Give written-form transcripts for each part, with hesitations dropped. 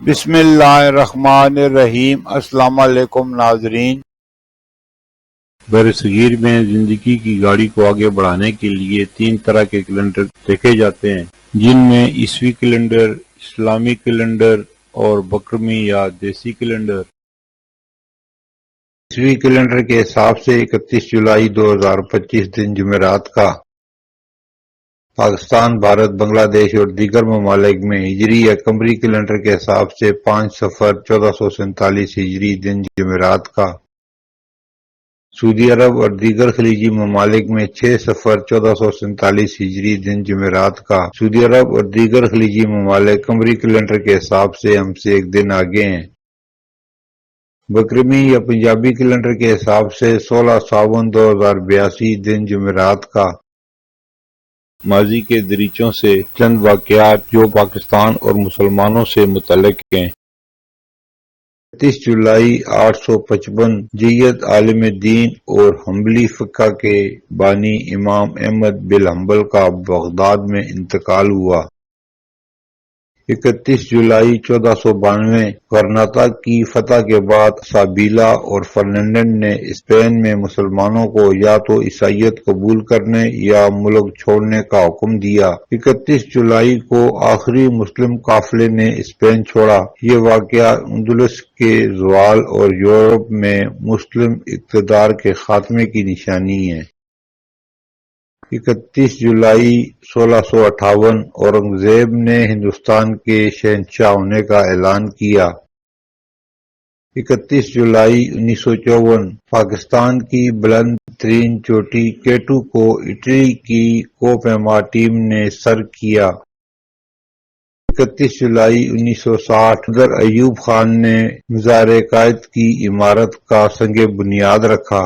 بسم اللہ الرحمن الرحیم۔ السلام علیکم ناظرین۔ برصغیر میں زندگی کی گاڑی کو آگے بڑھانے کے لیے 3 طرح کے کیلنڈر دیکھے جاتے ہیں، جن میں عیسوی کیلنڈر، اسلامی کیلنڈر اور بکرمی یا دیسی کیلنڈر۔ عیسوی کیلنڈر کے حساب سے 31 جولائی 2025 دن جمعرات کا پاکستان، بھارت، بنگلہ دیش اور دیگر ممالک میں ہجری یا قمری کیلنڈر کے حساب سے 5 صفر 1447 ہجری دن جمعرات کا، سعودی عرب اور دیگر خلیجی ممالک میں 6 صفر 1447 ہجری دن جمعرات کا۔ سعودی عرب اور دیگر خلیجی ممالک قمری کیلنڈر کے حساب سے ہم سے ایک دن آگے ہیں۔ بکرمی یا پنجابی کیلنڈر کے حساب سے 16 ساون 2082 دن جمعرات کا۔ ماضی کے دریچوں سے چند واقعات جو پاکستان اور مسلمانوں سے متعلق ہیں۔ 31 جولائی 855 جیت عالم دین اور حنبلی فقہ کے بانی امام احمد بن حنبل کا بغداد میں انتقال ہوا۔ 31 جولائی 1492 غرناطہ کی فتح کے بعد سابیلا اور فرنینڈ نے اسپین میں مسلمانوں کو یا تو عیسائیت قبول کرنے یا ملک چھوڑنے کا حکم دیا۔ 31 جولائی کو آخری مسلم قافلے نے اسپین چھوڑا۔ یہ واقعہ اندلس کے زوال اور یورپ میں مسلم اقتدار کے خاتمے کی نشانی ہے۔ 31 جولائی 1658 اورنگزیب نے ہندوستان کے شہنشاہ ہونے کا اعلان کیا۔ 31 جولائی 1954 پاکستان کی بلند ترین چوٹی کیٹو کو اٹلی کی کوہ ٹیم نے سر کیا۔ 31 جولائی 1960 صدر ایوب خان نے مزار قائد کی عمارت کا سنگ بنیاد رکھا۔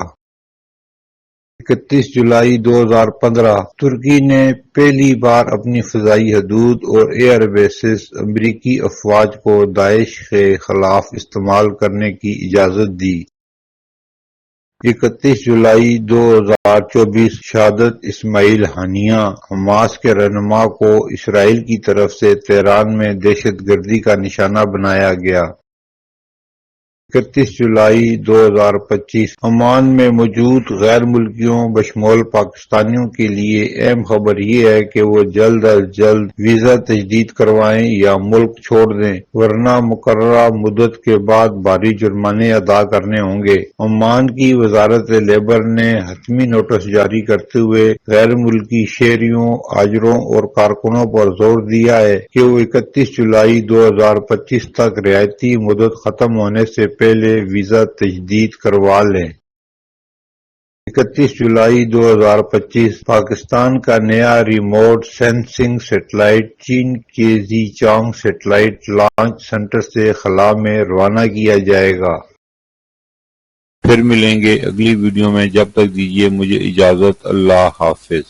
31 جولائی 2015 ترکی نے پہلی بار اپنی فضائی حدود اور ایئر بیسز امریکی افواج کو داعش کے خلاف استعمال کرنے کی اجازت دی۔ 31 جولائی 2024 شہادت اسماعیل ہانیہ، حماس کے رہنما کو اسرائیل کی طرف سے تہران میں دہشت گردی کا نشانہ بنایا گیا۔ 31 جولائی 2025 عمان میں موجود غیر ملکیوں بشمول پاکستانیوں کے لیے اہم خبر یہ ہے کہ وہ جلد از جلد ویزا تجدید کروائیں یا ملک چھوڑ دیں، ورنہ مقررہ مدت کے بعد بھاری جرمانے ادا کرنے ہوں گے۔ عمان کی وزارت لیبر نے حتمی نوٹس جاری کرتے ہوئے غیر ملکی شہریوں، آجروں اور کارکنوں پر زور دیا ہے کہ وہ 31 جولائی 2025 تک رعایتی مدت ختم ہونے سے پہلے ویزا تجدید کروا لیں۔ 31 جولائی 2025 پاکستان کا نیا ریموٹ سینسنگ سیٹلائٹ چین کے زیچانگ سیٹلائٹ لانچ سینٹر سے خلا میں روانہ کیا جائے گا۔ پھر ملیں گے اگلی ویڈیو میں، جب تک دیجیے مجھے اجازت، اللہ حافظ۔